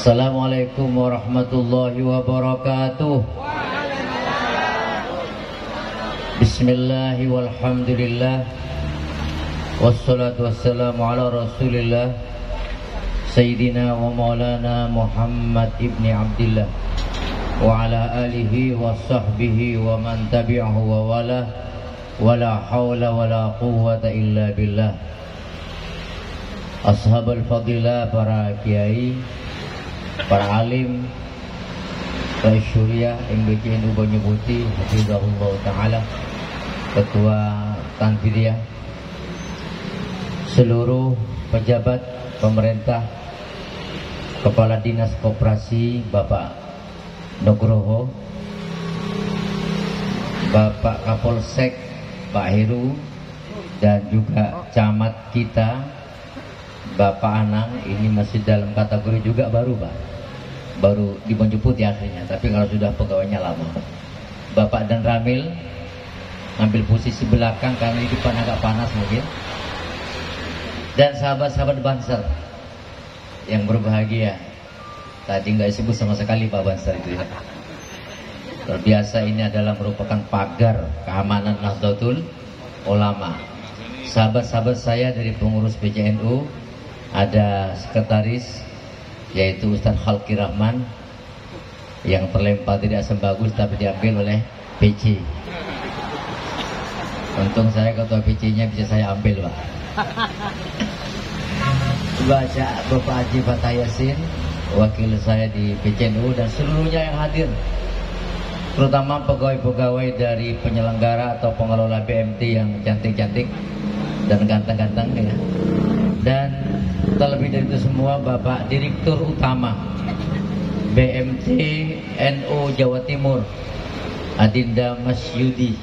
Assalamualaikum warahmatullahi wabarakatuh. Bismillah walhamdulillah wassalatu wassalamu ala rasulillah Sayyidina wa maulana Muhammad ibni Abdillah wa ala alihi wa sahbihi wa man tabi'ahu wa wala wala hawla wala quwwata illa billah. Ashabul fadilah, para kiai, para alim, para syuriah MBCNU Banyu Putih, hafizahullah ta'ala, ketua Tanfidiyah, seluruh pejabat pemerintah, kepala dinas koperasi Bapak Nugroho, Bapak Kapolsek Pak Heru, dan juga camat kita Bapak Anang. Ini masih dalam kategori juga baru, Pak, baru di Banyu Putih aslinya, tapi kalau sudah pegawainya lama. Bapak dan Ramil ambil posisi belakang karena di depan agak panas mungkin. Dan sahabat-sahabat Banser yang berbahagia, tadi nggak disebut sama sekali Pak Banser itu ya. Luar biasa, ini adalah merupakan pagar keamanan Nahdlatul Ulama. Sahabat-sahabat saya dari pengurus PCNU, ada sekretaris yaitu Ustadz Khalqi Rahman yang terlempar tidak sebagus tapi diambil oleh PC. Untung saya ketua PC-nya bisa saya ambil, Pak. Baca Bapak Haji Fatah Yasin, wakil saya di PCNU, dan seluruhnya yang hadir, terutama pegawai-pegawai dari penyelenggara atau pengelola BMT yang cantik-cantik dan ganteng-ganteng ya. Dan terlebih dari itu semua, Bapak Direktur Utama BMT NU Jawa Timur, Adinda Mas Yudi.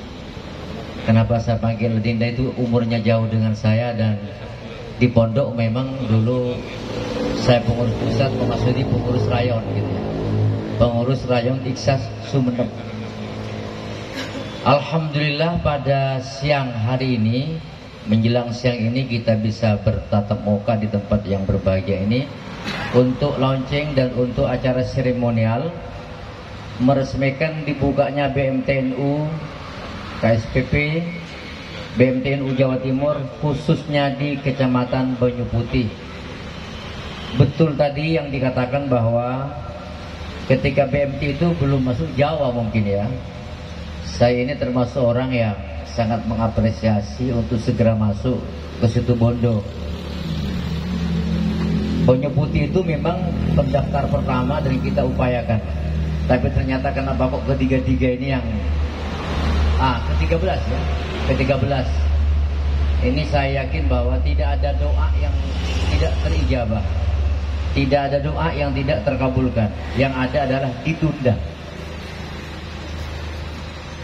Kenapa saya panggil Adinda? Itu umurnya jauh dengan saya, dan di pondok memang dulu saya pengurus pusat, Mas Yudi pengurus rayon gitu ya. Pengurus rayon Iksas Sumeneb. Alhamdulillah pada siang hari ini, menjelang siang ini, kita bisa bertatap muka di tempat yang berbahagia ini untuk launching dan untuk acara seremonial meresmikan dibukanya BMTNU KSPP BMTNU Jawa Timur, khususnya di Kecamatan Banyu Putih. Betul tadi yang dikatakan bahwa ketika BMT itu belum masuk Jawa mungkin ya, saya ini termasuk orang yang sangat mengapresiasi untuk segera masuk ke situ Bondo. Banyu Putih itu memang pendaftar pertama dan kita upayakan, tapi ternyata kenapa kok ketiga-tiga ini yang ke-13 ya, ke-13 ini saya yakin bahwa tidak ada doa yang tidak terijabah, tidak ada doa yang tidak terkabulkan, yang ada adalah ditunda.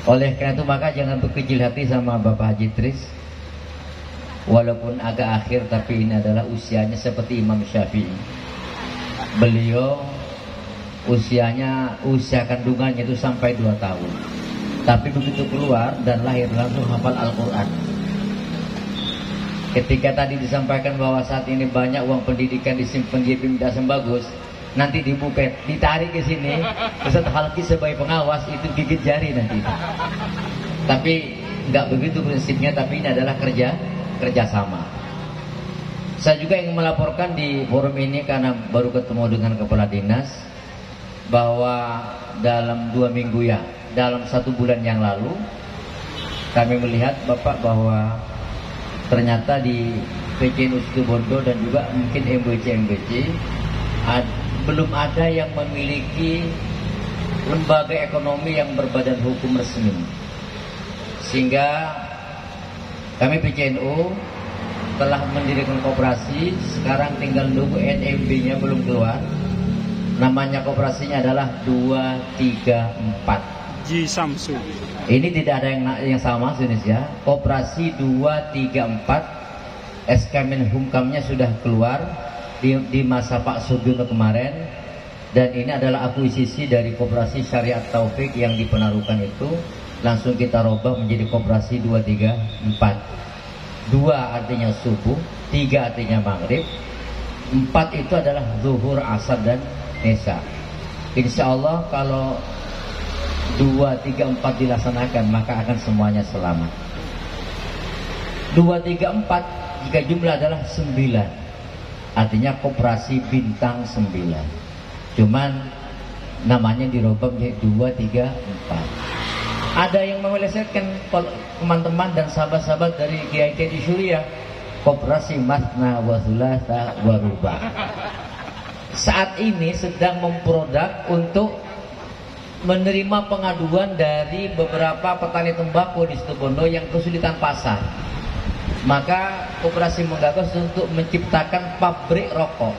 Oleh karena itu maka jangan berkecil hati sama Bapak Haji Tris. Walaupun agak akhir, tapi ini adalah usianya seperti Imam Syafi'i. Beliau usia kandungannya itu sampai 2 tahun. Tapi begitu keluar dan lahir langsung hafal Al-Quran. Ketika tadi disampaikan bahwa saat ini banyak uang pendidikan disimpan di Bimda Sembagus, nanti dibuka, ditarik ke sini, Ustaz Khalqi sebagai pengawas itu gigit jari nanti. Tapi nggak begitu prinsipnya, tapi ini adalah kerjasama. Saya juga ingin melaporkan di forum ini karena baru ketemu dengan kepala dinas bahwa dalam 2 minggu ya, dalam 1 bulan yang lalu kami melihat Bapak bahwa ternyata di PCNU Situbondo dan juga mungkin MBC belum ada yang memiliki lembaga ekonomi yang berbadan hukum resmi, sehingga kami PCNU telah mendirikan koperasi. Sekarang tinggal nunggu NMB-nya belum keluar. Namanya koperasinya adalah 234 Ji Samsu. Ini tidak ada yang sama Indonesia. Koperasi 234 SK Menhumkamnya sudah keluar di masa Pak Sugiono kemarin, dan ini adalah akuisisi dari Koperasi Syariat Taufik yang di Penarukan itu. Langsung kita robah menjadi Koperasi 234. 2 artinya subuh, 3 artinya maghrib, 4 itu adalah zuhur, asar, dan Nesa. Insya Allah kalau 2, 3, 4 dilaksanakan maka akan semuanya selamat. 2, 3, 4 jika jumlah adalah 9, artinya koperasi bintang 9. Cuman namanya dirubah menjadi 2, 3, 4. Ada yang melesetkan teman-teman dan sahabat-sahabat dari Kiai di Suriah, koperasi masna wa thulatha wa ruba. Saat ini sedang memproduk untuk menerima pengaduan dari beberapa petani tembakau di Situbondo yang kesulitan pasar. Maka koperasi menggagas untuk menciptakan pabrik rokok.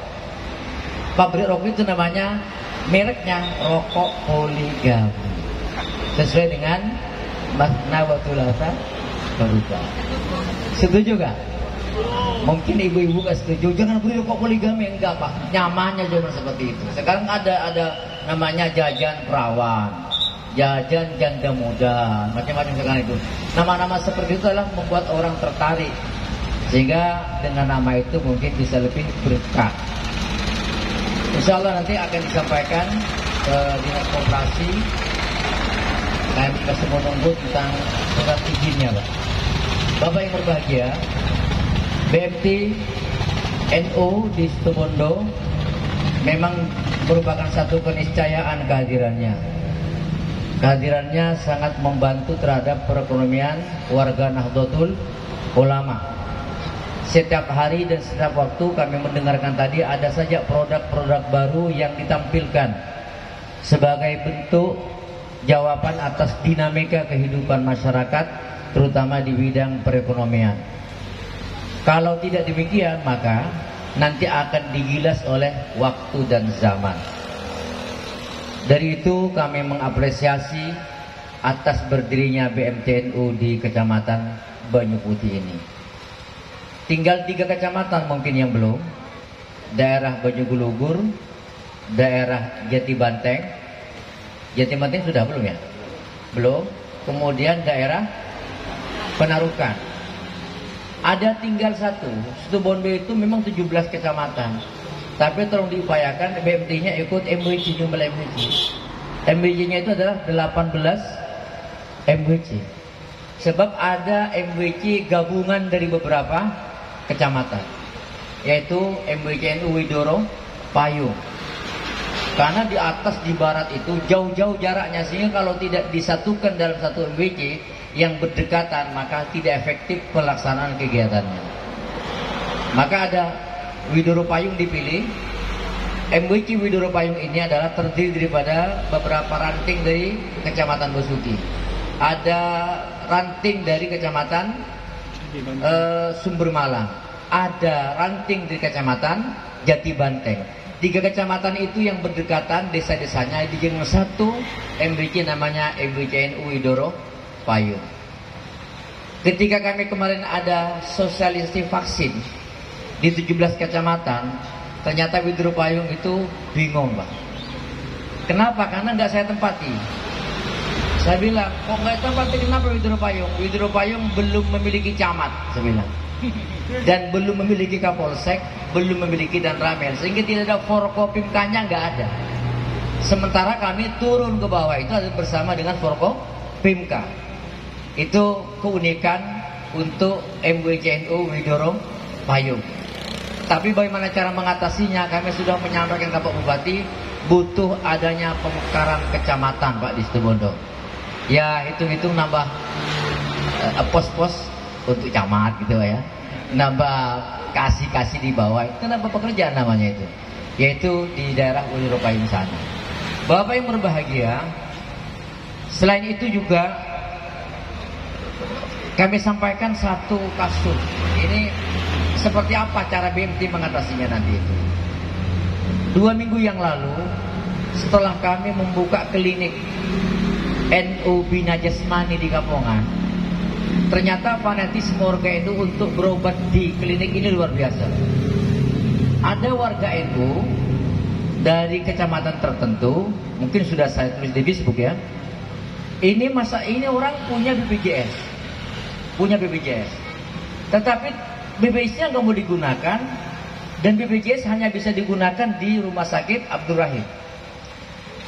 Pabrik rokok itu namanya, mereknya rokok poligami, sesuai dengan masna wa thulatha wa ruba. Setuju gak? Mungkin ibu-ibu gak setuju, jangan beli rokok poligami. Enggak Pak, nyamannya cuma seperti itu. Sekarang ada namanya jajan perawan, jajan janda muda, macam-macam sekarang itu. Nama-nama seperti itu adalah membuat orang tertarik, sehingga dengan nama itu mungkin bisa lebih berkah. Insya Allah nanti akan disampaikan ke Dinas Koperasi. Kami masih menunggu tentang surat izinnya Pak. Bapak yang berbahagia, BMT NU di Situbondo memang merupakan satu keniscayaan kehadirannya. Kehadirannya sangat membantu terhadap perekonomian warga Nahdlatul Ulama. Setiap hari dan setiap waktu kami mendengarkan tadi ada saja produk-produk baru yang ditampilkan sebagai bentuk jawaban atas dinamika kehidupan masyarakat, terutama di bidang perekonomian. Kalau tidak demikian maka nanti akan digilas oleh waktu dan zaman. Dari itu kami mengapresiasi atas berdirinya BMTNU di Kecamatan Banyuputih ini. Tinggal 3 kecamatan mungkin yang belum. Daerah Banyugulugur, daerah Jati Banteng. Jati Banteng sudah belum ya? Belum. Kemudian daerah Penarukan. Ada tinggal 1. Situbondo itu memang 17 kecamatan. Tapi tolong diupayakan BMT-nya ikut MWC, jumlah MWC. MWC-nya itu adalah 18 MWC. Sebab ada MWC gabungan dari beberapa kecamatan, yaitu MWC NU Widoro Payung. Karena di atas di barat itu jauh-jauh jaraknya, sehingga kalau tidak disatukan dalam satu MWC yang berdekatan maka tidak efektif pelaksanaan kegiatannya. Maka ada Widoro Payung dipilih. MWC Widoro Payung ini adalah terdiri daripada beberapa ranting dari Kecamatan Besuki. Ada ranting dari Kecamatan Sumber Malang. Ada ranting dari Kecamatan Jati Banteng. 3 kecamatan itu yang berdekatan, desa-desanya dijadikan satu MWC, namanya MWC NU Widoro Payung. Ketika kami kemarin ada sosialisasi vaksin di 17 kecamatan, ternyata Widoro Payung itu bingung Pak. Kenapa? Karena nggak saya tempati. Saya bilang, kok nggak tempati, kenapa Widoro Payung? Widoro Payung belum memiliki camat, saya bilang. Dan belum memiliki Kapolsek, belum memiliki dan Ramel, sehingga tidak ada Forkopimkanya, nggak ada. Sementara kami turun ke bawah itu bersama dengan Forkopimka. Itu keunikan untuk MWCNU Widoro Payung. Tapi bagaimana cara mengatasinya? Kami sudah menyampaikan ke Pak Bupati, butuh adanya pemekaran kecamatan Pak di Situbondo. Ya hitung-hitung nambah pos-pos untuk camat gitu ya, nambah kasih-kasih di bawah, itu nambah pekerjaan namanya itu, yaitu di daerah Widoro Payung sana. Bapak yang berbahagia, selain itu juga kami sampaikan satu kasus. Ini seperti apa cara BMT mengatasinya nanti itu. 2 minggu yang lalu, setelah kami membuka klinik NU Bina Jasmani di Kapongan, ternyata fanatisme warga NU untuk berobat di klinik ini luar biasa. Ada warga NU dari kecamatan tertentu, mungkin sudah saya tulis di Facebook ya. Ini orang punya BPJS, tetapi BPJS-nya nggak mau digunakan Dan BPJS hanya bisa digunakan di rumah sakit Abdul Rahim.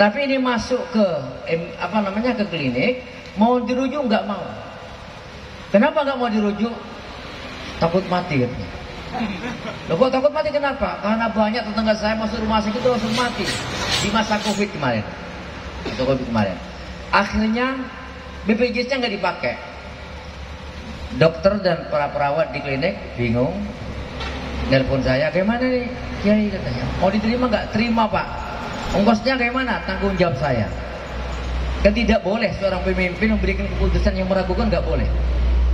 Tapi ini masuk ke ke klinik, mau dirujuk nggak mau. Kenapa nggak mau dirujuk? Takut mati katanya. Loh, kok takut mati kenapa? Karena banyak tetangga saya masuk rumah sakit itu langsung mati di masa Covid kemarin. Akhirnya BPJS-nya nggak dipakai. Dokter dan para perawat di klinik bingung. Nelpon saya, "Gimana nih Kiai?" katanya. "Mau diterima nggak?" "Terima Pak." "Ongkosnya gimana?" "Tanggung jawab saya." Kan tidak boleh seorang pemimpin memberikan keputusan yang meragukan, nggak boleh.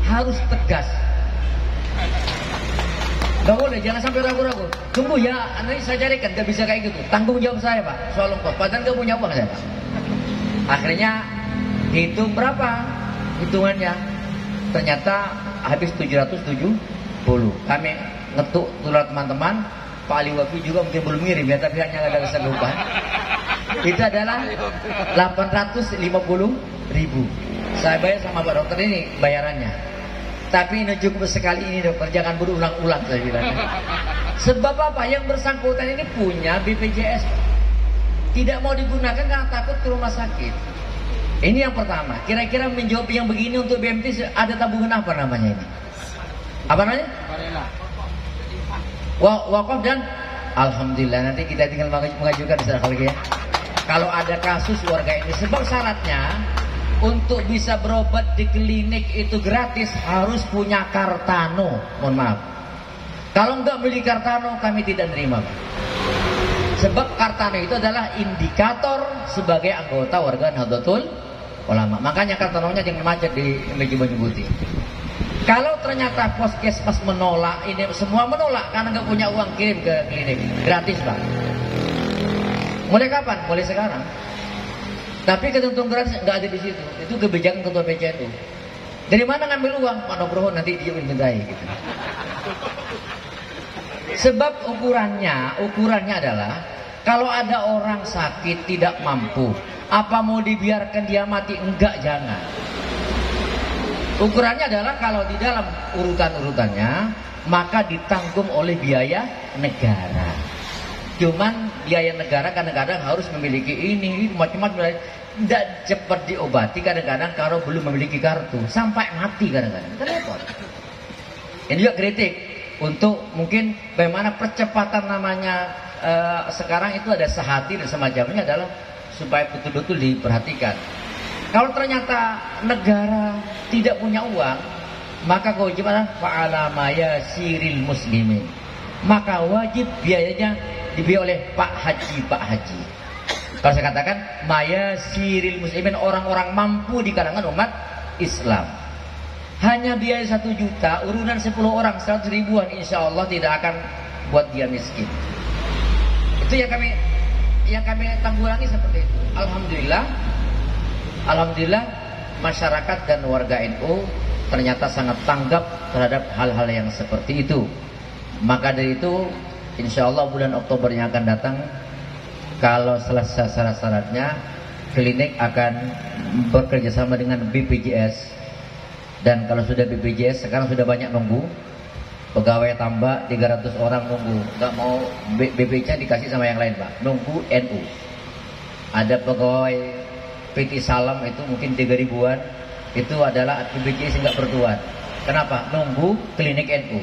Harus tegas. Nggak boleh, jangan sampai ragu-ragu. "Tunggu ya, nanti saya carikan." Nggak bisa kayak gitu. "Tanggung jawab saya Pak, soal ongkos." Padahal nggak punya uang saya Pak. Akhirnya hitung berapa hitungannya. Ternyata habis 770. Kami ngetuk tular teman-teman. Pak Ali Wafi juga mungkin belum ngirim ya, tapi hanya ada kesanggupan. Itu adalah 850.000. Saya bayar sama Pak Dokter ini bayarannya. Tapi ini cukup sekali ini dokter, jangan berulang-ulang saya bilang. Sebab apa? Yang bersangkutan ini punya BPJS, tidak mau digunakan karena takut ke rumah sakit. Ini yang pertama. Kira-kira menjawab yang begini untuk BMT ada tabungan apa namanya ini? Apa namanya? Wakaf dan alhamdulillah, nanti kita tinggal mengajukan secara lagi ya. Kalau ada kasus warga ini, sebab syaratnya untuk bisa berobat di klinik itu gratis harus punya Kartano. Mohon maaf. Kalau enggak beli Kartano kami tidak terima. Sebab Kartano itu adalah indikator sebagai anggota warga Nahdlatul Ulama. Makanya Kartanonya jangan macet di meja baju putih. Kalau ternyata Puskesmas menolak, ini semua menolak karena nggak punya uang, kirim ke klinik gratis Pak. Mulai kapan? Mulai sekarang. Tapi ketentuan gratis nggak ada di situ. Itu kebijakan ketua PCNU. Dari mana ngambil uang? Pak Nugroho nanti dia mintai gitu. Sebab ukurannya adalah kalau ada orang sakit tidak mampu, apa mau dibiarkan dia mati? Enggak, jangan. Ukurannya adalah kalau di dalam urutan-urutannya maka ditanggung oleh biaya negara. Cuman biaya negara kadang-kadang harus memiliki ini macam-macam. Tidak cepat diobati kadang-kadang kalau belum memiliki kartu, sampai mati kadang-kadang. Repot. Ini juga kritik untuk mungkin bagaimana percepatan namanya sekarang itu ada sehati dan semacamnya adalah supaya betul-betul diperhatikan. Kalau ternyata negara tidak punya uang, maka kewajiban fa'ala ma yasiril muslimin. Maka wajib biayanya dibiayai oleh Pak Haji. Kalau saya katakan maya siril muslimin, orang-orang mampu di kalangan umat Islam. Hanya biaya 1 juta, urunan 10 orang 100 ribuan, insya Allah tidak akan buat dia miskin. Itu yang kami tanggulangi seperti itu. Alhamdulillah masyarakat dan warga NU ternyata sangat tanggap terhadap hal-hal yang seperti itu. Maka dari itu insya Allah bulan Oktober yang akan datang, kalau selesai syarat-syaratnya, klinik akan bekerja sama dengan BPJS. Dan kalau sudah BPJS, sekarang sudah banyak nunggu, pegawai tambah 300 orang nunggu, nggak mau BPJS dikasih sama yang lain Pak, nunggu NU. Ada pegawai PT Salam itu mungkin 3 ribuan, itu adalah BPJS nggak bertuan. Kenapa? Nunggu klinik NU.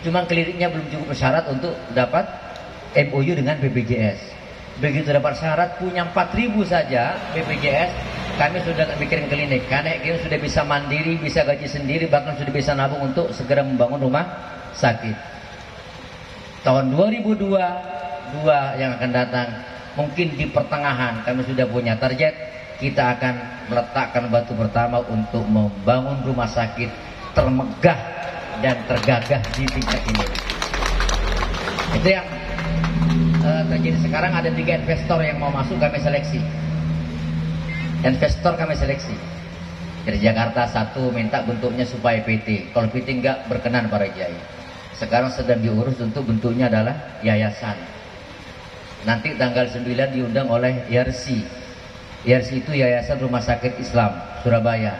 Cuma kliniknya belum cukup syarat untuk dapat MOU dengan BPJS. Begitu dapat syarat punya 4.000 saja BPJS, kami sudah bikin klinik. Karena kita sudah bisa mandiri, bisa gaji sendiri, bahkan sudah bisa nabung untuk segera membangun rumah sakit. Tahun 2022 yang akan datang, mungkin di pertengahan kami sudah punya target, kita akan meletakkan batu pertama untuk membangun rumah sakit termegah dan tergagah di tingkat ini. Itu yang terjadi sekarang. Ada 3 investor yang mau masuk, kami seleksi. Dari Jakarta 1 minta bentuknya supaya PT. Kalau PT enggak berkenan para kiai. Sekarang sedang diurus untuk bentuknya adalah yayasan. Nanti tanggal 9 diundang oleh YRC. YRC itu Yayasan Rumah Sakit Islam Surabaya.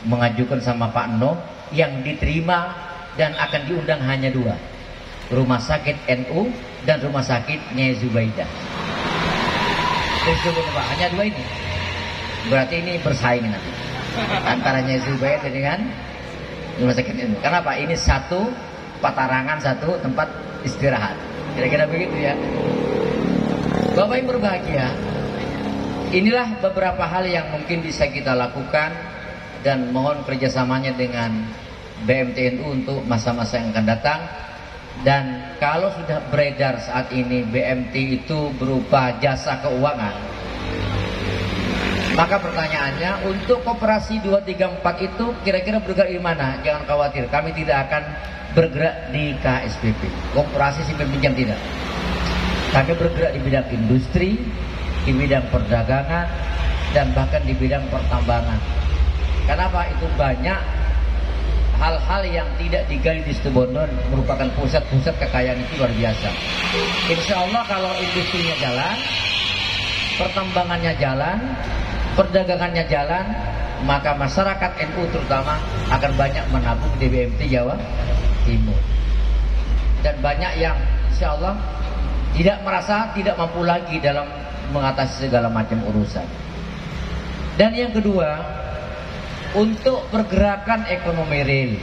Mengajukan sama Pak Noh, yang diterima dan akan diundang hanya 2. Rumah Sakit NU dan Rumah Sakit Nyai Zubaidah. Hanya dua ini. Berarti ini bersaing nanti antara Nyai Zubaidah dengan Rumah Sakit NU. Kenapa? Ini satu patarangan, satu tempat istirahat. Kira-kira begitu ya. Bapak Ibu berbahagia, inilah beberapa hal yang mungkin bisa kita lakukan dan mohon kerjasamanya dengan BMTNU untuk masa-masa yang akan datang. Dan kalau sudah beredar saat ini BMT itu berupa jasa keuangan, maka pertanyaannya, untuk koperasi 234 itu kira-kira bergerak di mana? Jangan khawatir, kami tidak akan bergerak di KSPP, koperasi simpan pinjam tidak. Kami bergerak di bidang industri, di bidang perdagangan, dan bahkan di bidang pertambangan. Kenapa? Itu banyak hal-hal yang tidak digali di Situbondo, merupakan pusat-pusat kekayaan itu luar biasa. Insya Allah kalau industrinya jalan, pertambangannya jalan, perdagangannya jalan, maka masyarakat NU terutama akan banyak menabung di BMT Jawa Timur. Dan banyak yang insya Allah tidak merasa tidak mampu lagi dalam mengatasi segala macam urusan. Dan yang kedua, untuk pergerakan ekonomi real,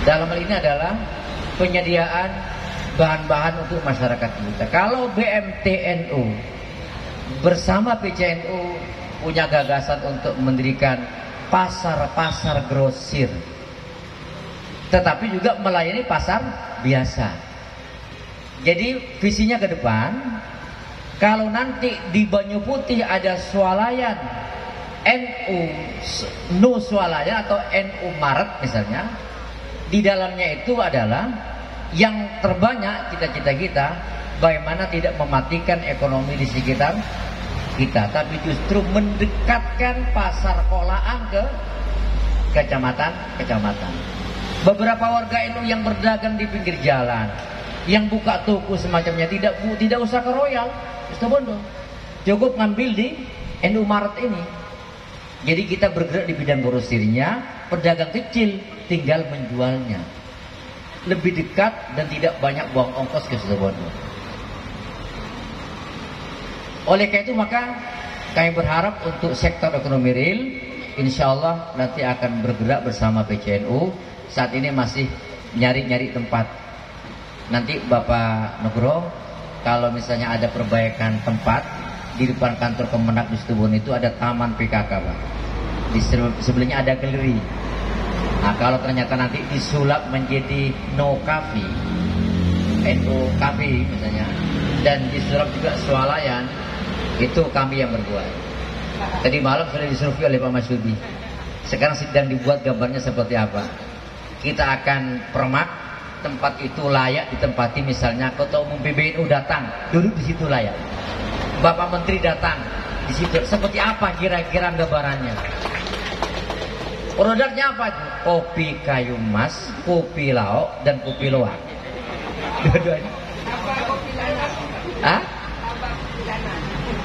dalam hal ini adalah penyediaan bahan-bahan untuk masyarakat kita. Kalau BMTNU bersama PCNU punya gagasan untuk mendirikan pasar-pasar grosir, tetapi juga melayani pasar biasa. Jadi visinya ke depan, kalau nanti di Banyu Putih ada swalayan NU swalayan atau NU Maret misalnya, di dalamnya itu adalah yang terbanyak cita-cita kita bagaimana tidak mematikan ekonomi di sekitar kita, tapi justru mendekatkan pasar kolaan ke kecamatan. Beberapa warga NU yang berdagang di pinggir jalan, yang buka toko semacamnya, tidak usah ke Royal Situbondo, cukup ngambil di NU Maret ini. Jadi kita bergerak di bidang grosirnya, pedagang kecil tinggal menjualnya, lebih dekat dan tidak banyak buang ongkos ke Situbondo. Oleh karena itu maka kami berharap untuk sektor ekonomi real, insya Allah nanti akan bergerak bersama PCNU. Saat ini masih nyari tempat. Nanti Bapak Nugroho, kalau misalnya ada perbaikan tempat di depan kantor Kemenak di Situbondo itu ada taman PKK, Pak. Di sebelahnya ada galeri. Nah, kalau ternyata nanti disulap menjadi no cafe, NU cafe misalnya, dan disulap juga swalayan, itu kami yang berbuat. Tadi malam sudah disurvei oleh Pak Masyudi. Sekarang sedang dibuat gambarnya seperti apa. Kita akan permak tempat itu layak ditempati, misalnya Ketua Umum PBNU datang, duduk di situ layak. Bapak Menteri datang di situ. Seperti apa kira-kira gambarannya? Produknya apa itu? Kopi kayu emas, kopi lauk, dan kopi luwak. Dua-duanya. Hah?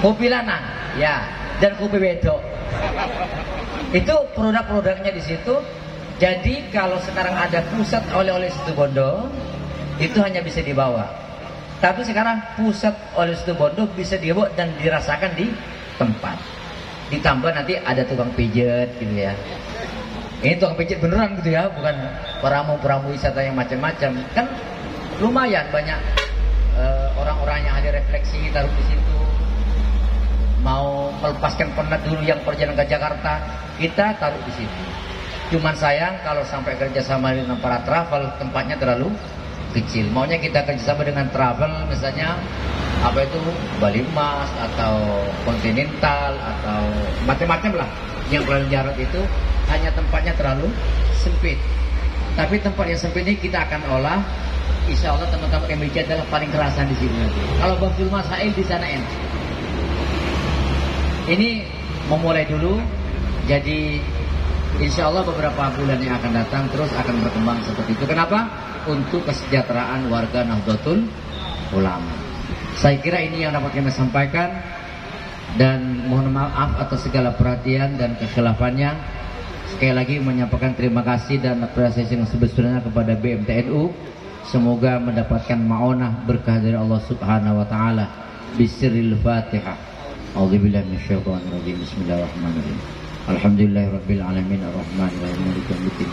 Kopi lanang, ya, dan kopi wedok. Itu produk-produknya di situ. Jadi kalau sekarang ada pusat oleh-oleh Situbondo, itu hanya bisa dibawa. Tapi sekarang pusat oleh Situbondo bisa dibawa dan dirasakan di tempat. Ditambah nanti ada tukang pijet gitu ya. Ini tukang pijet beneran gitu ya, bukan pramu wisata yang macam-macam. Kan lumayan banyak orang-orang yang ada refleksi taruh di situ. Mau melepaskan penat dulu yang perjalanan ke Jakarta, kita taruh di situ. Cuman sayang kalau sampai kerjasama dengan para travel, tempatnya terlalu kecil. Maunya kita kerjasama dengan travel, misalnya apa itu Bali Mas atau Continental atau macam-macam lah. Yang terlalu jarak itu hanya tempatnya terlalu sempit. Tapi tempat yang sempit ini kita akan olah. Insya Allah teman-teman yang bicara adalah paling kerasan di sini. Kalau Bang Zulma Sail di sana ini memulai dulu. Jadi insya Allah beberapa bulan yang akan datang terus akan berkembang seperti itu. Kenapa? Untuk kesejahteraan warga Nahdlatul Ulama. Saya kira ini yang dapat kami sampaikan, dan mohon maaf atas segala perhatian dan kekhilaafannya. Sekali lagi menyampaikan terima kasih dan apresiasi yang sebesar-besarnya kepada BMTNU. semoga mendapatkan ma'onah berkah dari Allah Subhanahu wa taala. Bisiril Fatihah. A'udzubillahi minasyaitonir rajim. Bismillahirrahmanirrahim. Alhamdulillahirabbil alamin arrahmanir rahim maliki yaumiddin.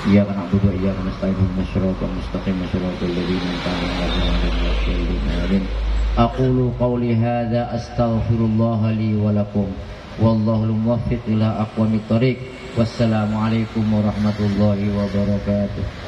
Iyyaka na'budu wa iyyaka nasta'in ihdinas siratal mustaqim siratal ladzina an'amta 'alaihim. Aqulu qawli hadza astaghfirullah li wa lakum. Wallahul muwaffiq ila aqwamit thoriq. Wassalamualaikum warahmatullahi wabarakatuh.